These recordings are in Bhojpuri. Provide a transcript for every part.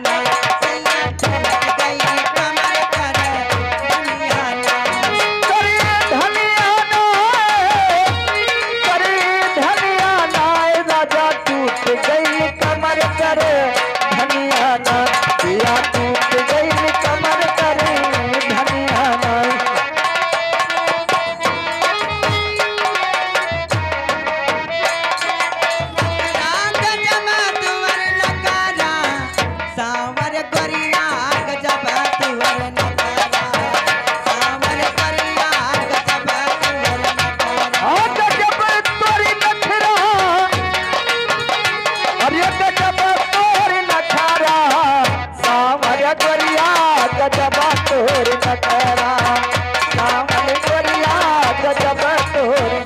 ना सैया छूट गई कमर कर धनिया ना करे धनिया ना करे धनिया ना राजा टूट गई कमर करे धनिया ना पिया टूट गई कमर करे धनिया ना गजब तुवर नकारा सावर गोरिया गजब तुवर नकारा सावर गोरिया गजब तुवर नकारा गजब तोरी नखरा अरे गजब तोरी नखरा सावर गोरिया गजब तोरी नखरा सावर गोरिया गजब तोरी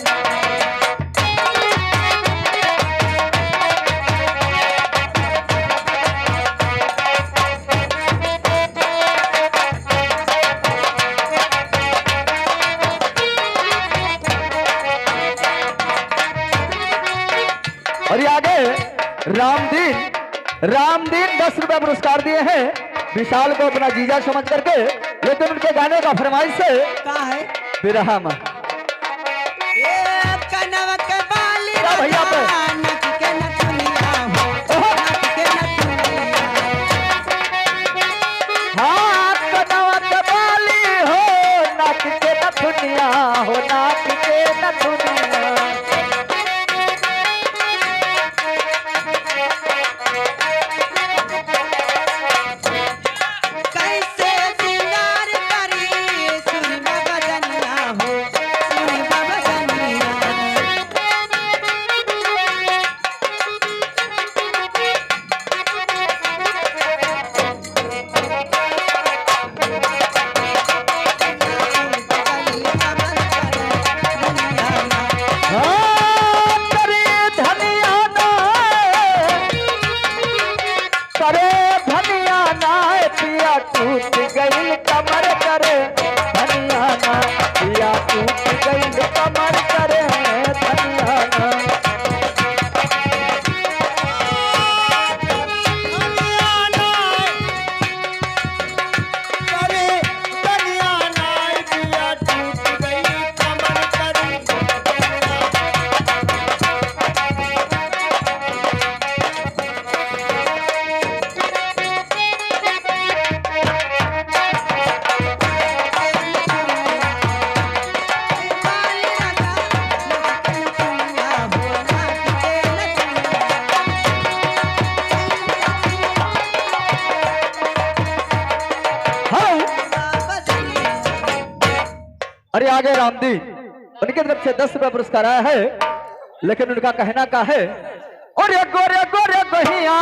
और ये आगे रामदीन 10 रुपया पुरस्कार दिए हैं विशाल को अपना जीजा समझ करके, लेकिन उनके गाने का फरमाइश से का है विरह में ये कनवा के बाली क्या भैया पे? नक के नथुनिया हो नक के नथुनिया हाँ कनवा के बाली हो नाक के नथुनिया हो नाक के नथुनिया कैसे सिंगार करी सुन बदनिया हो सुन बदनिया हाँ करे धनिया ना करे धनिया ना पिया टूट गई कमर करे धनिया ना पिया टूट गई कमर करे धनिया ना अरे आगे रामदीन उनकी तरफ से 10 रुपया पुरस्कार आया है, लेकिन उनका कहना का है और गोरे गोरे गहिया